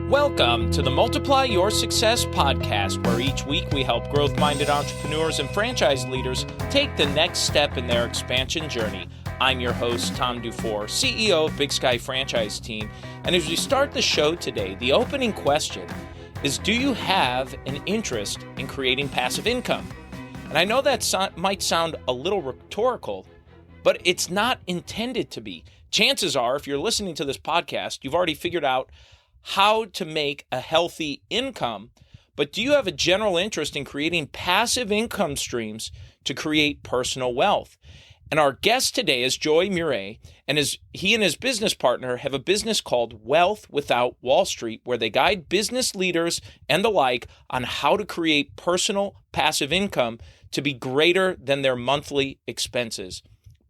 Welcome to the Multiply Your Success podcast, where each week we help growth-minded entrepreneurs and franchise leaders take the next step in their expansion journey. I'm your host, Tom Dufour, CEO of Big Sky Franchise Team. And as we start the show today, the opening question is, do you have an interest in creating passive income? And I know that might sound a little rhetorical, but it's not intended to be. Chances are, if you're listening to this podcast, you've already figured out how to make a healthy income, but do you have a general interest in creating passive income streams to create personal wealth? And our guest today is Joey Mure, and he and his business partner have a business called Wealth Without Wall Street, where they guide business leaders and the like on how to create personal passive income to be greater than their monthly expenses.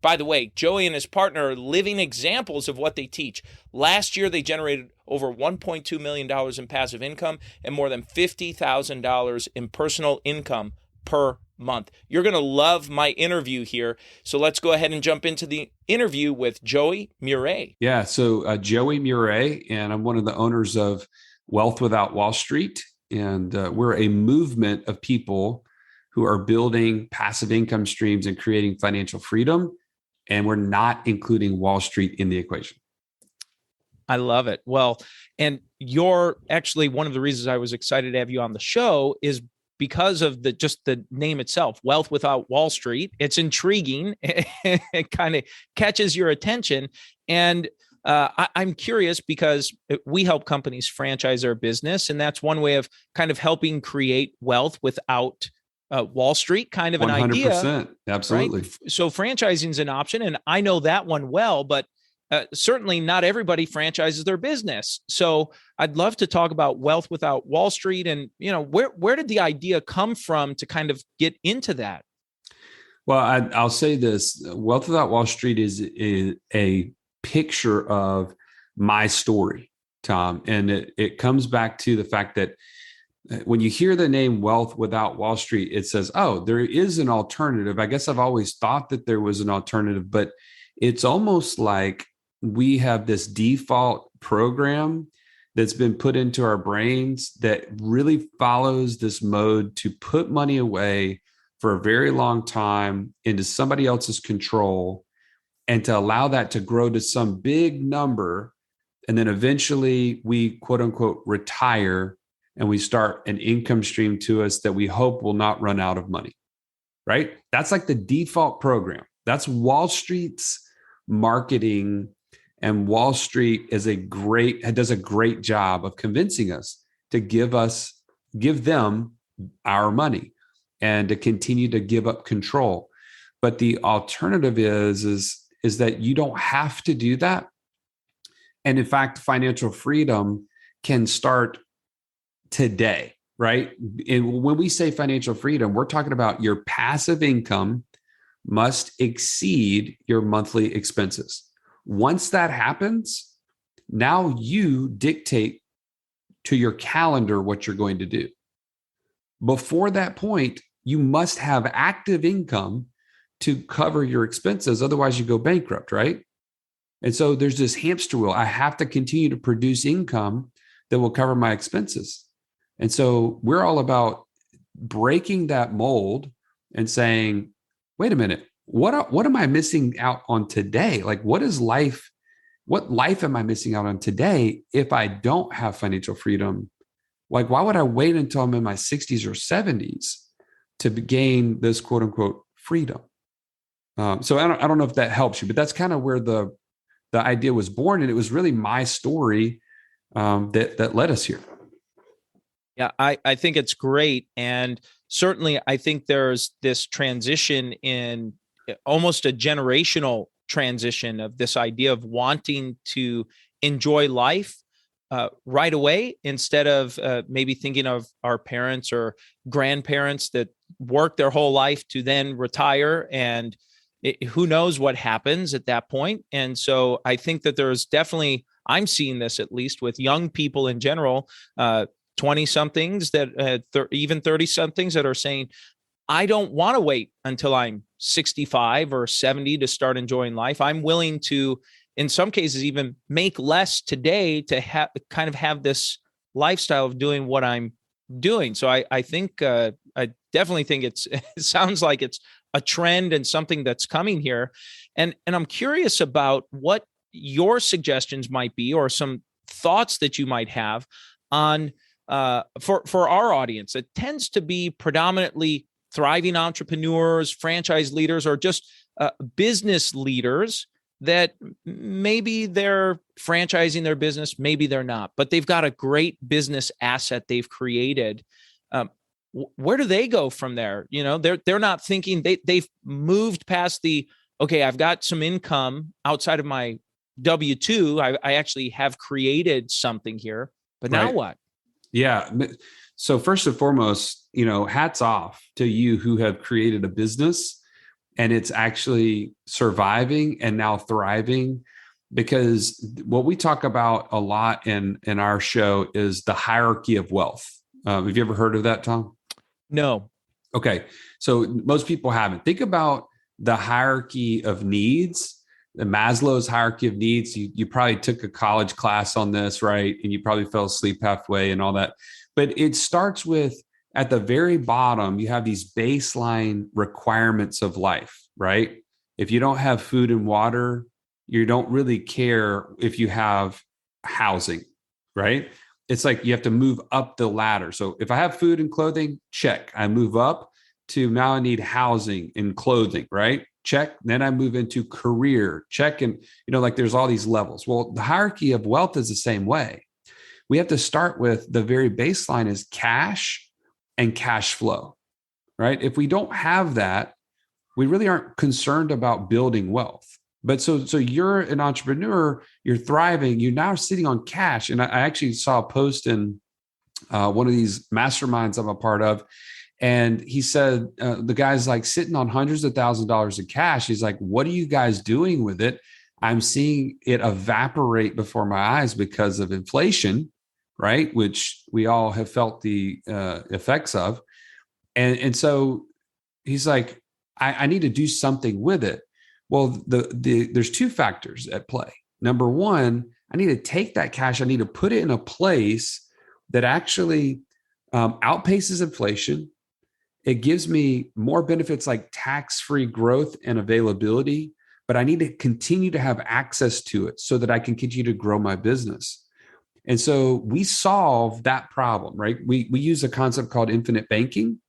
By the way, Joey and his partner are living examples of what they teach. Last year, they generated over $1.2 million in passive income and more than $50,000 in personal income per month. You're going to love my interview here. So let's go ahead and jump into the interview with Joey Mure. Yeah, so Joey Mure, and I'm one of the owners of Wealth Without Wall Street. And we're a movement of people who are building passive income streams and creating financial freedom. And we're not including Wall Street in the equation. I love it. Well, and you're actually one of the reasons I was excited to have you on the show is because of just the name itself, Wealth Without Wall Street. It's intriguing. It kind of catches your attention. And I'm curious because we help companies franchise their business. And that's one way of kind of helping create wealth without Wall Street, kind of an 100%, idea. absolutely. Right? So franchising is an option, and I know that one well, but certainly not everybody franchises their business. So I'd love to talk about Wealth Without Wall Street, and where did the idea come from to kind of get into that? Well, I'll say this: Wealth Without Wall Street is a picture of my story, Tom, and it comes back to the fact that when you hear the name Wealth Without Wall Street, it says, oh, there is an alternative. I guess I've always thought that there was an alternative, but it's almost like we have this default program that's been put into our brains that really follows this mode to put money away for a very long time into somebody else's control and to allow that to grow to some big number. And then eventually we, quote unquote, retire and we start an income stream to us that we hope will not run out of money, right? That's like the default program. That's Wall Street's marketing, and Wall Street does a great job of convincing us to give them our money and to continue to give up control. But the alternative is that you don't have to do that. And in fact, financial freedom can start today, right? And when we say financial freedom, we're talking about your passive income must exceed your monthly expenses. Once that happens, now you dictate to your calendar what you're going to do. Before that point, you must have active income to cover your expenses. Otherwise, you go bankrupt, right? And so there's this hamster wheel. I have to continue to produce income that will cover my expenses. And so we're all about breaking that mold and saying, wait a minute, what am I missing out on today? Like, what life am I missing out on today if I don't have financial freedom? Like, why would I wait until I'm in my 60s or 70s to gain this quote unquote freedom? So I don't know if that helps you, but that's kind of where the idea was born. And it was really my story that led us here. Yeah, I think it's great. And certainly I think there's this transition in almost a generational transition of this idea of wanting to enjoy life right away instead of maybe thinking of our parents or grandparents that worked their whole life to then retire, and who knows what happens at that point. And so I think that there's definitely, I'm seeing this at least with young people in general, 20-somethings that even 30-somethings that are saying, I don't want to wait until I'm 65 or 70 to start enjoying life. I'm willing to, in some cases, even make less today to kind of have this lifestyle of doing what I'm doing. So I think, I definitely think it sounds like it's a trend and something that's coming here. And I'm curious about what your suggestions might be, or some thoughts that you might have on, for our audience. It tends to be predominantly thriving entrepreneurs, franchise leaders, or just business leaders that maybe they're franchising their business, maybe they're not, but they've got a great business asset they've created. Where do they go from there? They're not thinking, they've moved past the, okay, I've got some income outside of my W-2. I actually have created something here, but now what? Yeah. So first and foremost, hats off to you who have created a business and it's actually surviving and now thriving, because what we talk about a lot in our show is the hierarchy of wealth. Have you ever heard of that, Tom? No. Okay. So most people haven't. Think about the hierarchy of needs, the Maslow's hierarchy of needs. You probably took a college class on this, right? And you probably fell asleep halfway and all that. But it starts with, at the very bottom, you have these baseline requirements of life, right? If you don't have food and water, you don't really care if you have housing, right? It's like you have to move up the ladder. So if I have food and clothing, check. I move up to now I need housing and clothing, right? Check. Then I move into career, check. And, like there's all these levels. Well, the hierarchy of wealth is the same way. We have to start with the very baseline is cash and cash flow, right? If we don't have that, we really aren't concerned about building wealth. But so you're an entrepreneur, you're thriving, you're now sitting on cash. And I actually saw a post in one of these masterminds I'm a part of. And he said, the guy's like sitting on hundreds of thousands of dollars in cash. He's like, what are you guys doing with it? I'm seeing it evaporate before my eyes because of inflation, right? Which we all have felt the effects of. And so he's like, I need to do something with it. Well, there's two factors at play. Number one, I need to take that cash. I need to put it in a place that actually outpaces inflation. It gives me more benefits like tax-free growth and availability, but I need to continue to have access to it so that I can continue to grow my business. And so we solve that problem, right? We use a concept called infinite banking.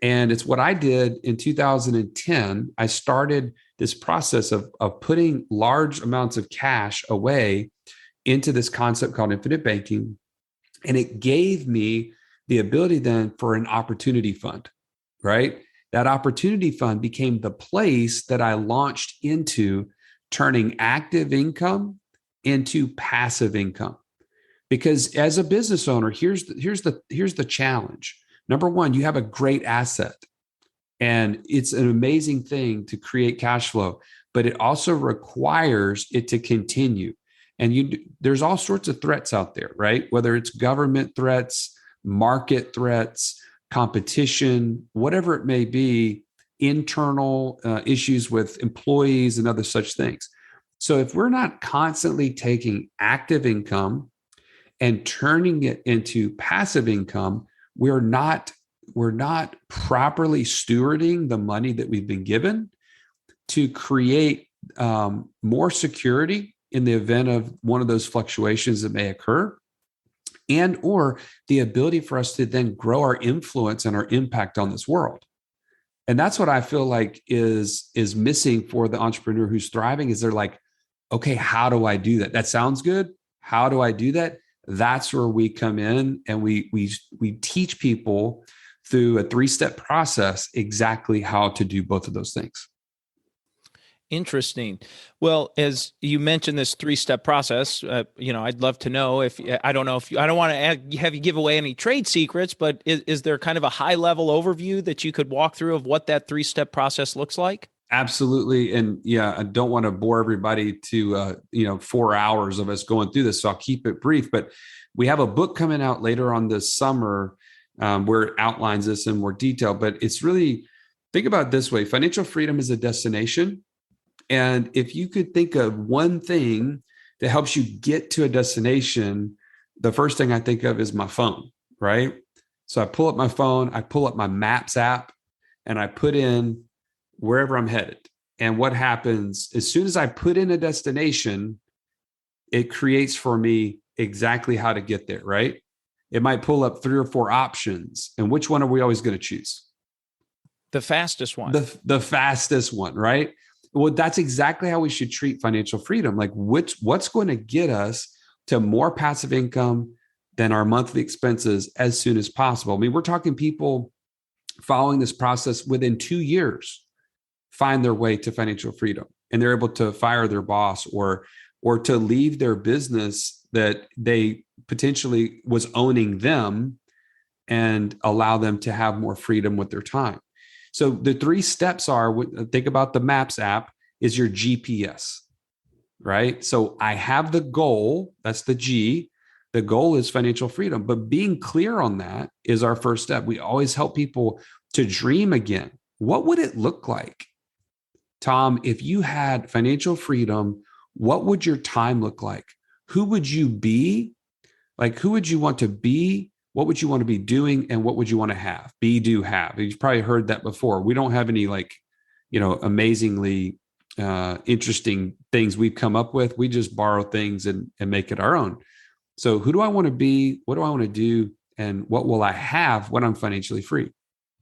And it's what I did in 2010. I started this process of putting large amounts of cash away into this concept called infinite banking. And it gave me the ability then for an opportunity fund, right? That opportunity fund became the place that I launched into turning active income into passive income. Because as a business owner, here's the challenge. Number one, you have a great asset and it's an amazing thing to create cash flow, but it also requires it to continue. And there's all sorts of threats out there, right? Whether it's government threats, market threats, competition, whatever it may be, internal issues with employees and other such things. So if we're not constantly taking active income and turning it into passive income, we're not properly stewarding the money that we've been given to create more security in the event of one of those fluctuations that may occur, and or the ability for us to then grow our influence and our impact on this world. And that's what I feel like is missing for the entrepreneur who's thriving. Is they're like, okay, how do I do that? That sounds good. How do I do that? That's where we come in, and we teach people through a 3-step process exactly how to do both of those things. Interesting. Well, as you mentioned this 3-step process, I'd love to know I don't want to have you give away any trade secrets, but is there kind of a high level overview that you could walk through of what that 3-step process looks like? Absolutely. And yeah, I don't want to bore everybody to, 4 hours of us going through this. So I'll keep it brief, but we have a book coming out later on this summer where it outlines this in more detail, but it's really, think about it this way. Financial freedom is a destination. And if you could think of one thing that helps you get to a destination, the first thing I think of is my phone, right? So I pull up my phone, I pull up my Maps app, and I put in wherever I'm headed. And what happens as soon as I put in a destination, it creates for me exactly how to get there, right? It might pull up 3 or 4 options. And which one are we always going to choose? The fastest one. The fastest one, right? Well, that's exactly how we should treat financial freedom. Like what's going to get us to more passive income than our monthly expenses as soon as possible. I mean, we're talking people following this process within 2 years find their way to financial freedom, and they're able to fire their boss or to leave their business that they potentially was owning them and allow them to have more freedom with their time. So the 3 steps are, think about the Maps app is your GPS, right? So I have the goal, that's the G. The goal is financial freedom, but being clear on that is our first step. We always help people to dream again. What would it look like, Tom, if you had financial freedom? What would your time look like? Who would you be? Like, who would you want to be? What would you want to be doing? And what would you want to have? Be, do, have. You've probably heard that before. We don't have any amazingly interesting things we've come up with. We just borrow things and make it our own. So who do I want to be? What do I want to do? And what will I have when I'm financially free?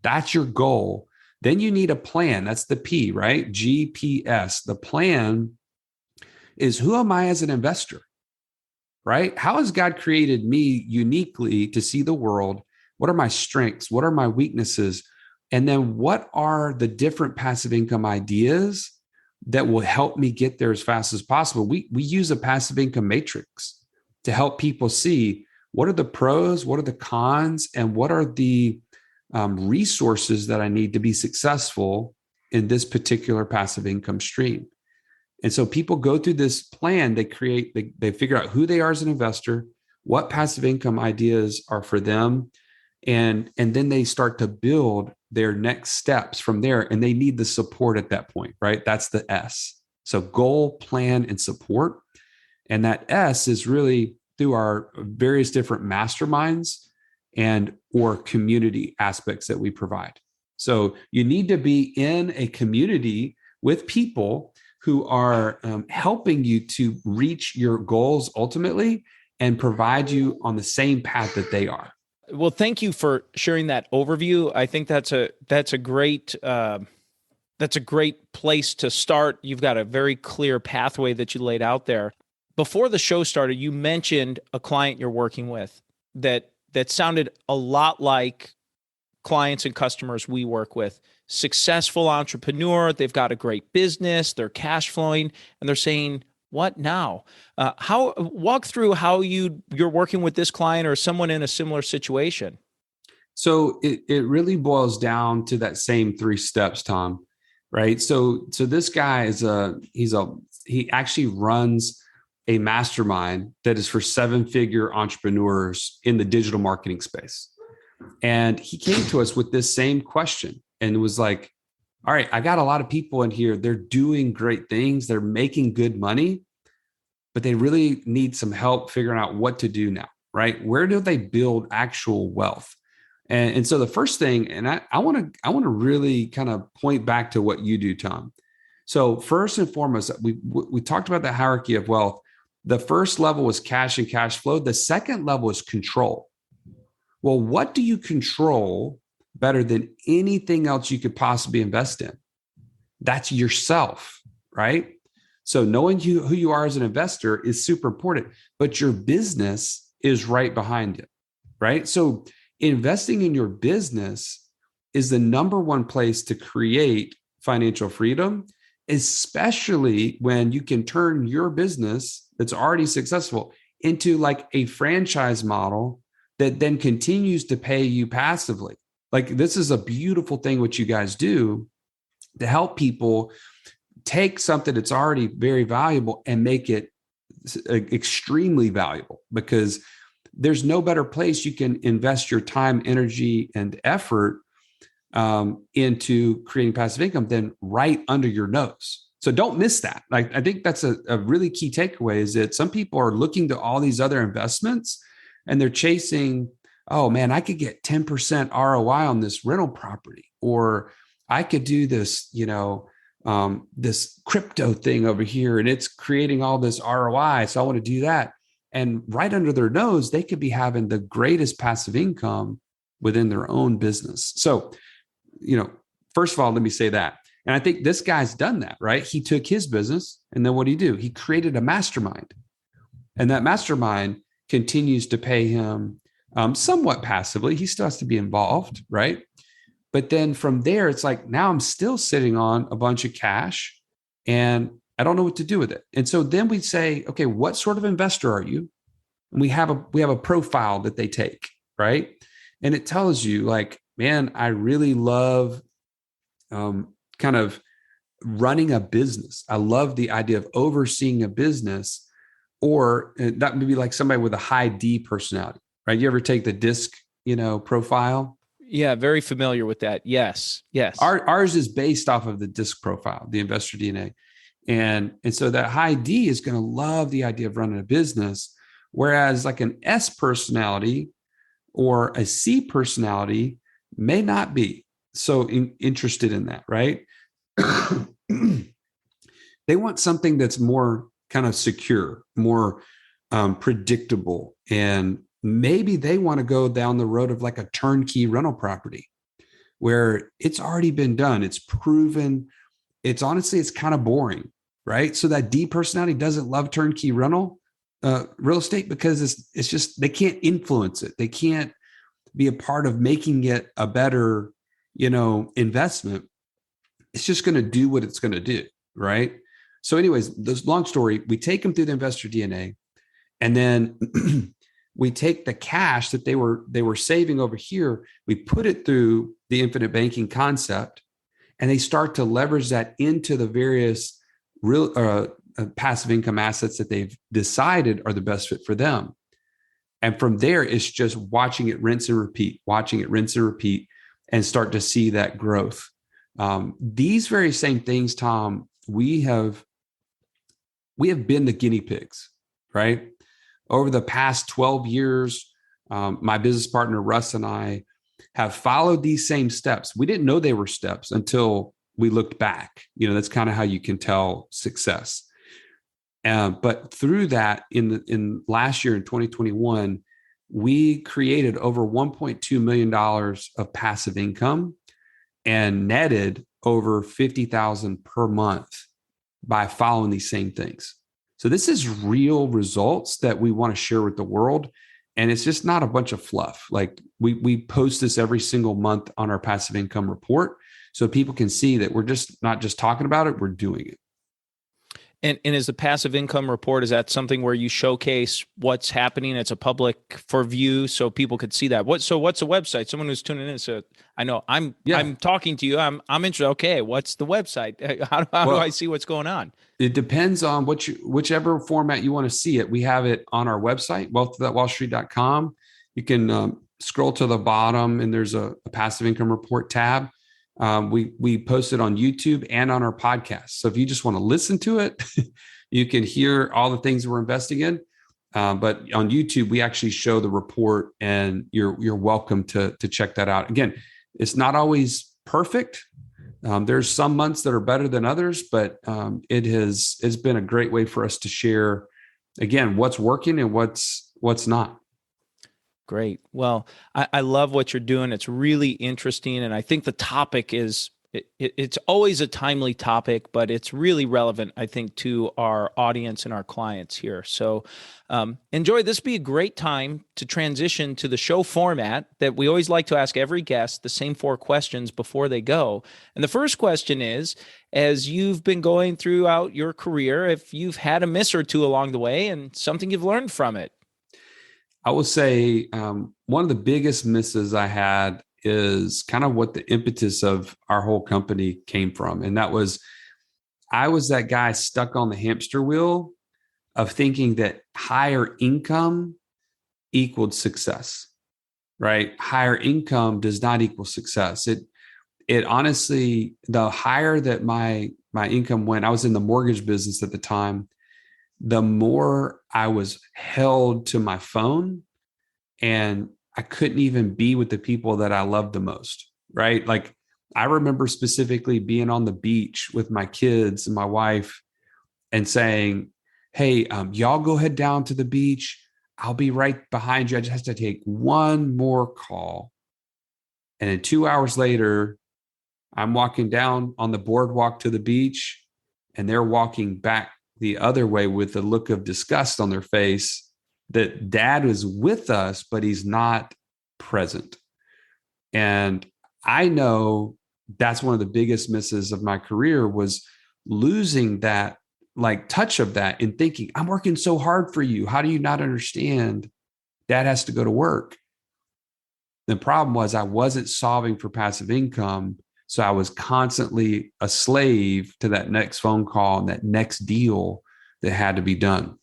That's your goal. Then you need a plan. That's the P, right? GPS. The plan is, who am I as an investor, right? How has God created me uniquely to see the world? What are my strengths? What are my weaknesses? And then what are the different passive income ideas that will help me get there as fast as possible? We use a passive income matrix to help people see what are the pros, what are the cons, and what are the resources that I need to be successful in this particular passive income stream. And so people go through this plan, they figure out who they are as an investor, what passive income ideas are for them, and then they start to build their next steps from there. And they need the support at that point, right? That's the S. So goal, plan, and support. And that S is really through our various different masterminds and or community aspects that we provide. So you need to be in a community with people who are helping you to reach your goals ultimately and provide you on the same path that they are. Well, thank you for sharing that overview. I think that's a great place to start. You've got a very clear pathway that you laid out there. Before the show started, you mentioned a client you're working with that sounded a lot like clients and customers we work with. Successful entrepreneur, they've got a great business, they're cash flowing, and they're saying, what now? Walk through how you're working with this client or someone in a similar situation. So it really boils down to that same 3 steps, Tom, right? So this guy he actually runs a mastermind that is for 7-figure entrepreneurs in the digital marketing space. And he came to us with this same question and it was like, all right, I got a lot of people in here. They're doing great things. They're making good money, but they really need some help figuring out what to do now, right? Where do they build actual wealth? And so the first thing, and I want to really kind of point back to what you do, Tom. So first and foremost, we talked about the hierarchy of wealth. The first level was cash and cash flow. The second level is control. Well, what do you control better than anything else you could possibly invest in? That's yourself, right? So knowing who you are as an investor is super important, but your business is right behind it, right? So investing in your business is the number one place to create financial freedom, especially when you can turn your business that's already successful into like a franchise model that then continues to pay you passively. Like this is a beautiful thing what you guys do to help people take something that's already very valuable and make it extremely valuable, because there's no better place you can invest your time, energy, and effort into creating passive income than right under your nose. So don't miss that. Like, I think that's a really key takeaway, is that some people are looking to all these other investments and they're chasing, oh man, I could get 10% ROI on this rental property, or I could do this, this crypto thing over here and it's creating all this ROI. So I want to do that. And right under their nose, they could be having the greatest passive income within their own business. So, first of all, let me say that. And I think this guy's done that, right? He took his business and then what did he do? He created a mastermind, and that mastermind continues to pay him somewhat passively. He still has to be involved, right? But then from there, it's like, now I'm still sitting on a bunch of cash and I don't know what to do with it. And so then we say, okay, what sort of investor are you? And we have a profile that they take, right? And it tells you like, man, I really love kind of running a business. I love the idea of overseeing a business, or that would be like somebody with a high D personality, right? You ever take the DISC, profile? Yeah, very familiar with that. Yes. Ours is based off of the DISC profile, the investor DNA. And so that high D is going to love the idea of running a business, whereas like an S personality or a C personality may not be so interested in that, right? They want something that's more kind of secure, more predictable, and maybe they want to go down the road of like a turnkey rental property where it's already been done. It's proven. It's kind of boring, right? So that D personality doesn't love turnkey rental real estate because it's just, they can't influence it. They can't be a part of making it a better, investment. It's just going to do what it's going to do, right? So anyways, this long story, we take them through the investor DNA, and then we take the cash that they were saving over here, we put it through the infinite banking concept, and they start to leverage that into the various real passive income assets that they've decided are the best fit for them. And from there, it's just watching it rinse and repeat, and start to see that growth. These very same things, Tom, we have been the guinea pigs, right? Over the past 12 years, my business partner, Russ, and I have followed these same steps. We didn't know they were steps until we looked back. That's kind of how you can tell success. But through that, in last year, in 2021, we created over $1.2 million of passive income and netted over $50,000 per month by following these same things. So this is real results that we want to share with the world. And it's just not a bunch of fluff. Like we post this every single month on our passive income report so people can see that we're just not just talking about it, we're doing it. And is the passive income report, is that something where you showcase what's happening? It's a public for view so people could see that. What's the website? Someone who's tuning in. So I know I'm talking to you. I'm interested. Okay. What's the website? How do I see what's going on? It depends on whichever format you want to see it. We have it on our website, wealth.wallstreet.com. You can scroll to the bottom and there's a passive income report tab. We post it on YouTube and on our podcast. So if you just want to listen to it, you can hear all the things we're investing in. But on YouTube, we actually show the report, and you're welcome to check that out. Again, it's not always perfect. There's some months that are better than others, but it's been a great way for us to share, again, what's working and what's not. Great. Well, I love what you're doing. It's really interesting. And I think the topic it's always a timely topic, but it's really relevant, I think, to our audience and our clients here. So enjoy. This be a great time to transition to the show format that we always like to ask every guest the same 4 questions before they go. And the first question is, as you've been going throughout your career, if you've had a miss or two along the way and something you've learned from it. I will say one of the biggest misses I had is kind of what the impetus of our whole company came from. And that was, I was that guy stuck on the hamster wheel of thinking that higher income equaled success, right? Higher income does not equal success. It honestly, the higher that my income went, I was in the mortgage business at the time, the more I was held to my phone and I couldn't even be with the people that I loved the most, right? Like I remember specifically being on the beach with my kids and my wife and saying, hey, y'all go head down to the beach. I'll be right behind you. I just have to take one more call. And then 2 hours later, I'm walking down on the boardwalk to the beach, and they're walking back the other way with a look of disgust on their face that dad was with us, but he's not present. And I know that's one of the biggest misses of my career was losing that like touch of that and thinking, I'm working so hard for you. How do you not understand? Dad has to go to work. The problem was I wasn't solving for passive income. So I was constantly a slave to that next phone call and that next deal that had to be done.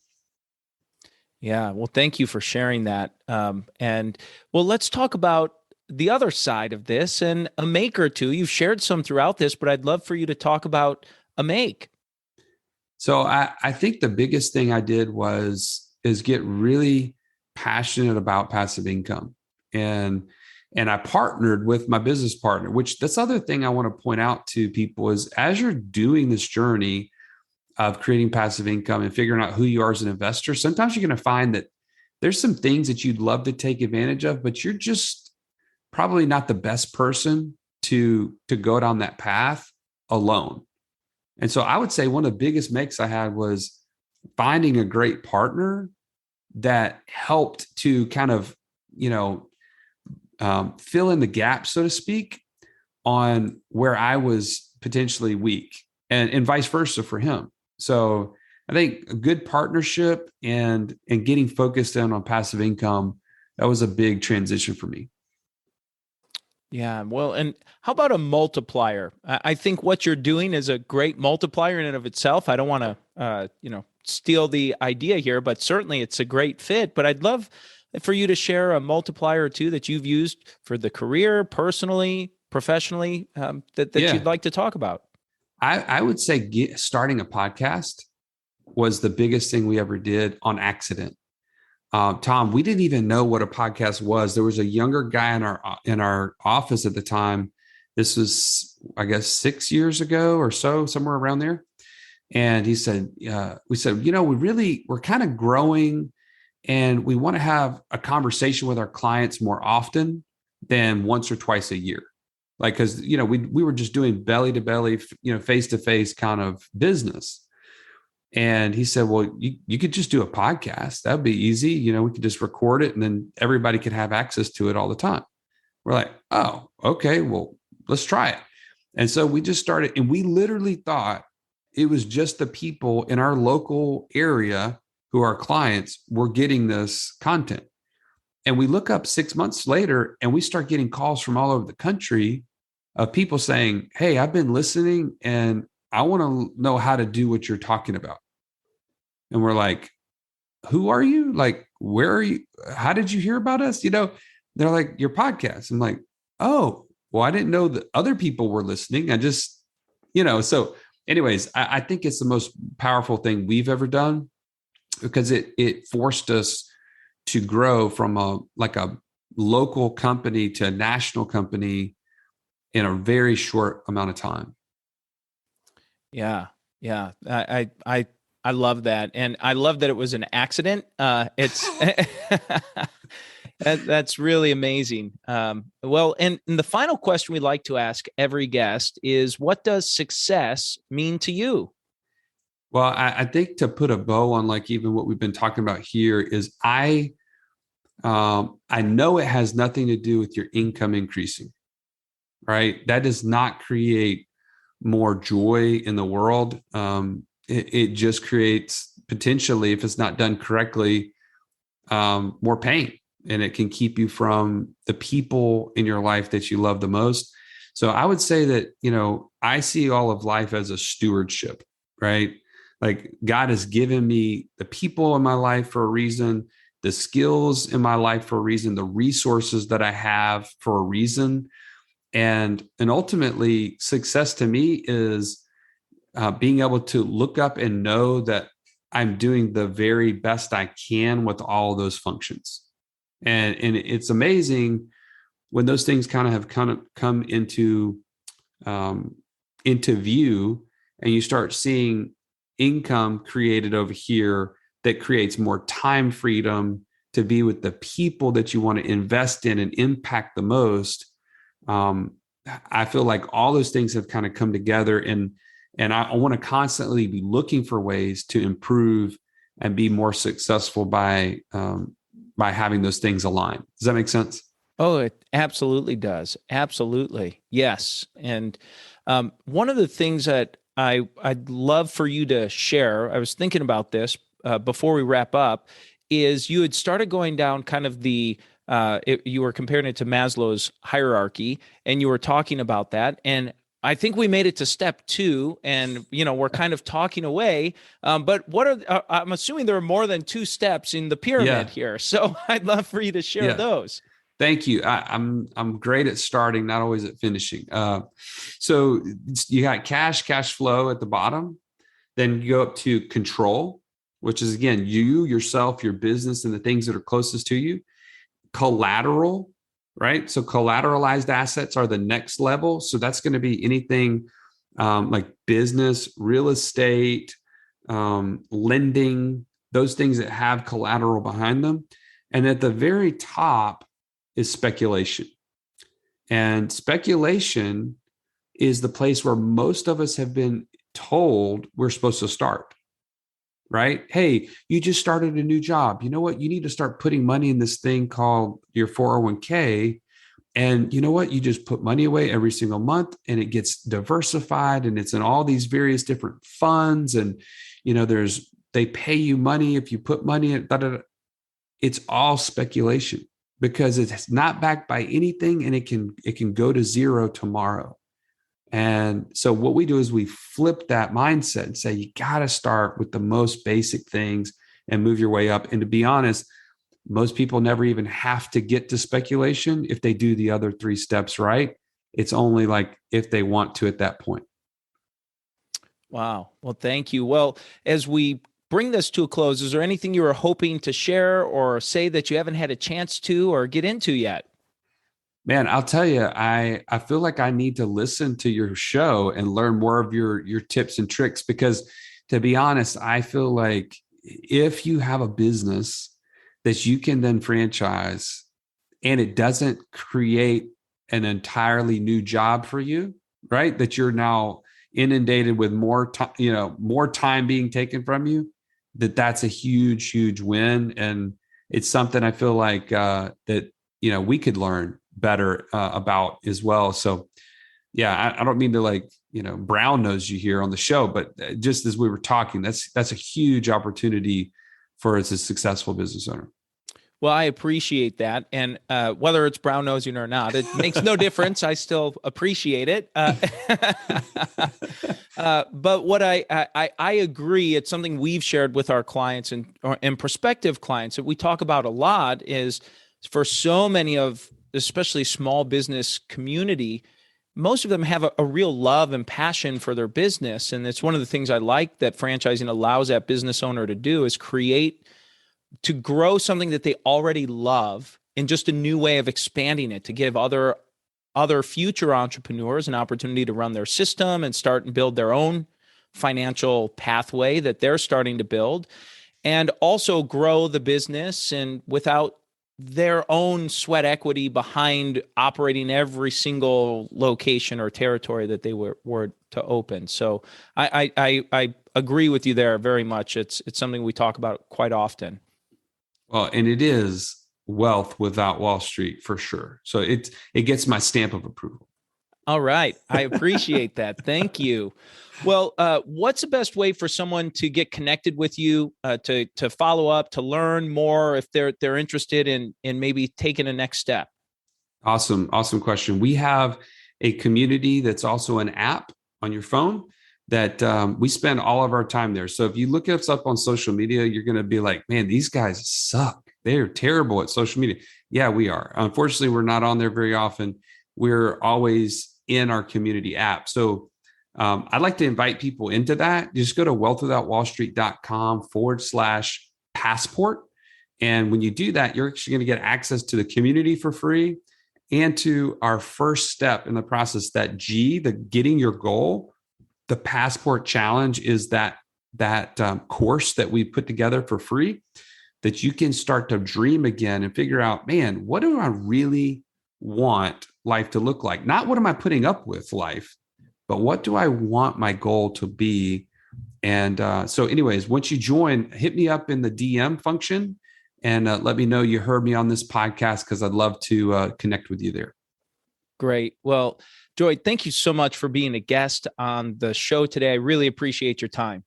Yeah. Well, thank you for sharing that. And well, let's talk about the other side of this and a make or two. You've shared some throughout this, but I'd love for you to talk about a make. So I think the biggest thing I did is get really passionate about passive income. And I partnered with my business partner, which this other thing I want to point out to people is as you're doing this journey of creating passive income and figuring out who you are as an investor, sometimes you're going to find that there's some things that you'd love to take advantage of, but you're just probably not the best person to go down that path alone. And so I would say one of the biggest makes I had was finding a great partner that helped to kind of, fill in the gap, so to speak, on where I was potentially weak and vice versa for him. So I think a good partnership and getting focused in on passive income, that was a big transition for me. Yeah. Well, and how about a multiplier? I think what you're doing is a great multiplier in and of itself. I don't want to, steal the idea here, but certainly it's a great fit. But I'd love for you to share a multiplier or two that you've used for the career, personally, professionally, that you'd like to talk about. I would say starting a podcast was the biggest thing we ever did on accident. Tom, we didn't even know what a podcast was. There was a younger guy in our office at the time. This was, I guess, 6 years ago or so, somewhere around there. And he said, we said, we're kind of growing and we want to have a conversation with our clients more often than once or twice a year. Like, because, we were just doing belly to belly, face to face kind of business. And he said, well, you could just do a podcast. That'd be easy. We could just record it and then everybody could have access to it all the time. We're like, oh, okay, well, let's try it. And so we just started, and we literally thought it was just the people in our local area who are clients were getting this content. And we look up 6 months later and we start getting calls from all over the country of people saying, hey, I've been listening and I want to know how to do what you're talking about. And we're like, who are you? Like, where are you? How did you hear about us? They're like, your podcast. I'm like, oh, well, I didn't know that other people were listening. I just, so anyways, I think it's the most powerful thing we've ever done because it forced us to grow from a local company to a national company in a very short amount of time. Yeah. Yeah. I love that. And I love that it was an accident. It's that's really amazing. Well, and the final question we like to ask every guest is, what does success mean to you? Well, I think to put a bow on even what we've been talking about here is I know it has nothing to do with your income increasing, right? That does not create more joy in the world. It just creates potentially, if it's not done correctly, more pain, and it can keep you from the people in your life that you love the most. So I would say that, I see all of life as a stewardship, right? Like God has given me the people in my life for a reason, the skills in my life for a reason, the resources that I have for a reason. And ultimately success to me is being able to look up and know that I'm doing the very best I can with all those functions. And it's amazing when those things kind of come into view, and you start seeing income created over here that creates more time freedom to be with the people that you want to invest in and impact the most. I feel like all those things have kind of come together, and I want to constantly be looking for ways to improve and be more successful by having those things align. Does that make sense? Oh, it absolutely does. Absolutely. Yes. And one of the things that I'd love for you to share, I was thinking about this before we wrap up, is you had started going down kind of you were comparing it to Maslow's hierarchy, and you were talking about that. And I think we made it to step 2, and we're kind of talking away. But I'm assuming there are more than 2 steps in the pyramid here. So I'd love for you to share those. Thank you. I'm great at starting, not always at finishing. So you got cash flow at the bottom. Then you go up to control, which is, again, you, yourself, your business, and the things that are closest to you. Collateral, right? So collateralized assets are the next level. So that's going to be anything like business, real estate, lending, those things that have collateral behind them. And at the very top is speculation. And speculation is the place where most of us have been told we're supposed to start, right? Hey, you just started a new job. You know what? You need to start putting money in this thing called your 401k. And you know what? You just put money away every single month, and it gets diversified, and it's in all these various different funds. And, they pay you money if you put money in. It's all speculation, because it's not backed by anything, and it can go to zero tomorrow. And so what we do is we flip that mindset and say, you got to start with the most basic things and move your way up. And to be honest, most people never even have to get to speculation if they do the other 3 steps right. It's only like if they want to at that point. Wow. Well, thank you. Well, as we bring this to a close, is there anything you were hoping to share or say that you haven't had a chance to or get into yet? Man, I'll tell you, I feel like I need to listen to your show and learn more of your tips and tricks, because, to be honest, I feel like if you have a business that you can then franchise, and it doesn't create an entirely new job for you, right? That you're now inundated with more time being taken from you, that's a huge, huge win. And it's something I feel like that we could learn better about as well. So I don't mean to brown nose you here on the show, but just as we were talking, that's a huge opportunity for as a successful business owner. Well, I appreciate that. And whether it's brown nosing or not, it makes no difference. I still appreciate it. But what I agree, it's something we've shared with our clients and prospective clients that we talk about a lot, is for so many of, especially small business community, most of them have a real love and passion for their business. And it's one of the things I like that franchising allows that business owner to do, is to grow something that they already love in just a new way of expanding it, to give other future entrepreneurs an opportunity to run their system and start and build their own financial pathway that they're starting to build, and also grow the business and without their own sweat equity behind operating every single location or territory that they were to open. So I agree with you there very much. It's something we talk about quite often. Well, and it is wealth without Wall Street for sure. So it gets my stamp of approval. All right. I appreciate that. Thank you. Well, what's the best way for someone to get connected with you, to follow up, to learn more if they're interested in maybe taking a next step? Awesome question. We have a community that's also an app on your phone that we spend all of our time there. So if you look us up on social media, you're going to be like, man, these guys suck. They're terrible at social media. Yeah, we are. Unfortunately, we're not on there very often. We're always in our community app. So I'd like to invite people into that. Just go to wealthwithoutwallstreet.com/passport. And when you do that, you're actually going to get access to the community for free and to our first step in the process, that G, the getting your goal. The Passport Challenge is that course that we put together for free, that you can start to dream again and figure out, man, what do I really want life to look like? Not what am I putting up with life, but what do I want my goal to be? And so anyways, once you join, hit me up in the DM function and let me know you heard me on this podcast, because I'd love to connect with you there. Great. Well, Joey, thank you so much for being a guest on the show today. I really appreciate your time.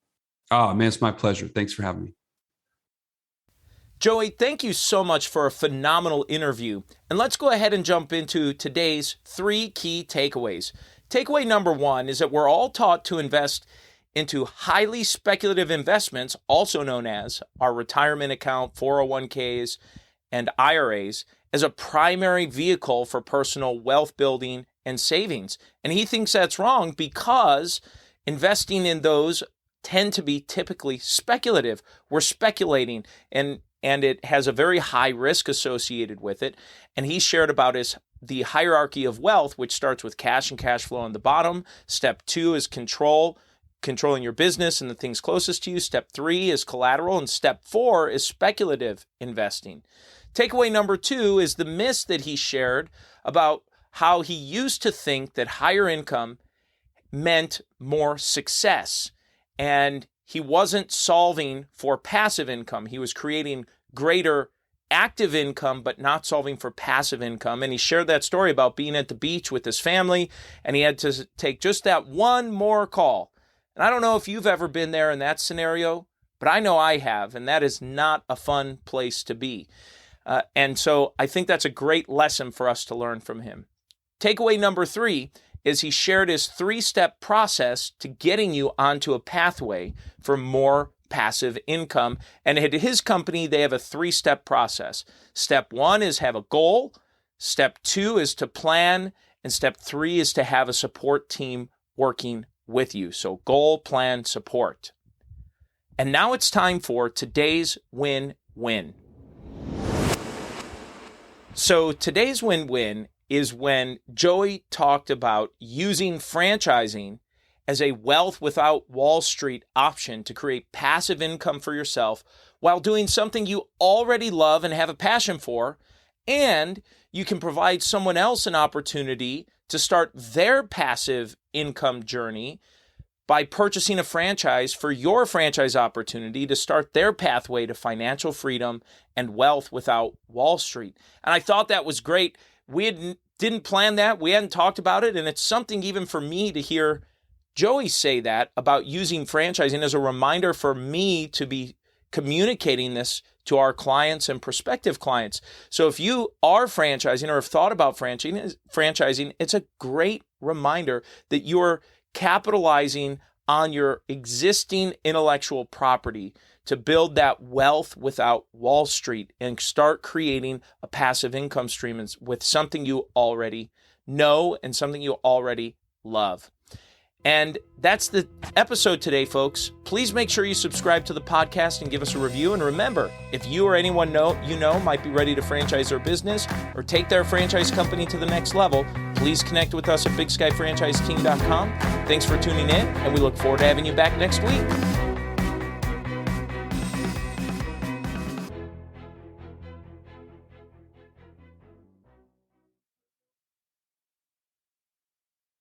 Oh, man, it's my pleasure. Thanks for having me. Joey, thank you so much for a phenomenal interview. And let's go ahead and jump into today's 3 key takeaways. Takeaway number 1 is that we're all taught to invest into highly speculative investments, also known as our retirement account, 401ks, and IRAs, as a primary vehicle for personal wealth building and savings. And he thinks that's wrong because investing in those tend to be typically speculative. We're speculating, and it has a very high risk associated with it. And he shared about the hierarchy of wealth, which starts with cash and cash flow on the bottom. Step 2 is controlling your business and the things closest to you. Step 3 is collateral, and step 4 is speculative investing. Takeaway number 2 is the myths that he shared about how he used to think that higher income meant more success. And he wasn't solving for passive income. He was creating greater active income, but not solving for passive income. And he shared that story about being at the beach with his family, and he had to take just that one more call. And I don't know if you've ever been there in that scenario, but I know I have, and that is not a fun place to be. And so I think that's a great lesson for us to learn from him. Takeaway number 3 is he shared his 3-step process to getting you onto a pathway for more passive income. And at his company, they have a 3-step process. Step 1 is have a goal. Step 2 is to plan. And step 3 is to have a support team working with you. So goal, plan, support. And now it's time for today's win-win. So today's win-win is when Joey talked about using franchising as a wealth without Wall Street option to create passive income for yourself while doing something you already love and have a passion for, and you can provide someone else an opportunity to start their passive income journey by purchasing a franchise for your franchise opportunity to start their pathway to financial freedom and wealth without Wall Street. And I thought that was great. We didn't plan that. We hadn't talked about it. And it's something even for me to hear Joey say that about using franchising as a reminder for me to be communicating this to our clients and prospective clients. So if you are franchising or have thought about franchising, it's a great reminder that you're capitalizing on your existing intellectual property to build that wealth without Wall Street and start creating a passive income stream with something you already know and something you already love. And that's the episode today, folks. Please make sure you subscribe to the podcast and give us a review. And remember, if you or anyone you know might be ready to franchise their business or take their franchise company to the next level, please connect with us at BigSkyFranchiseTeam.com. Thanks for tuning in, and we look forward to having you back next week.